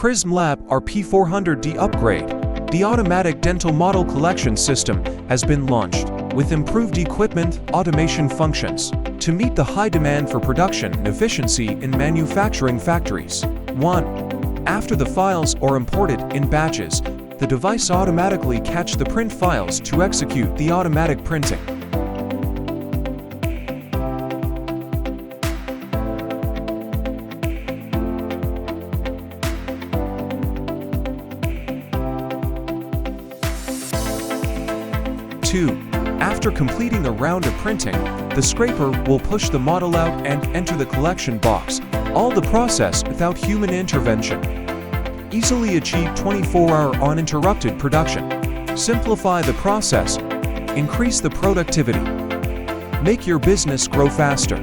Prism Lab RP-400D upgrade. The automatic dental model collection system has been launched, with improved equipment, automation functions, to meet the high demand for production and efficiency in manufacturing factories. 1. After the files are imported in batches, the device automatically catches the print files to execute the automatic printing. 2. After completing a round of printing, the scraper will push the model out and enter the collection box, all the process without human intervention. Easily achieve 24-hour uninterrupted production. Simplify the process. Increase the productivity. Make your business grow faster.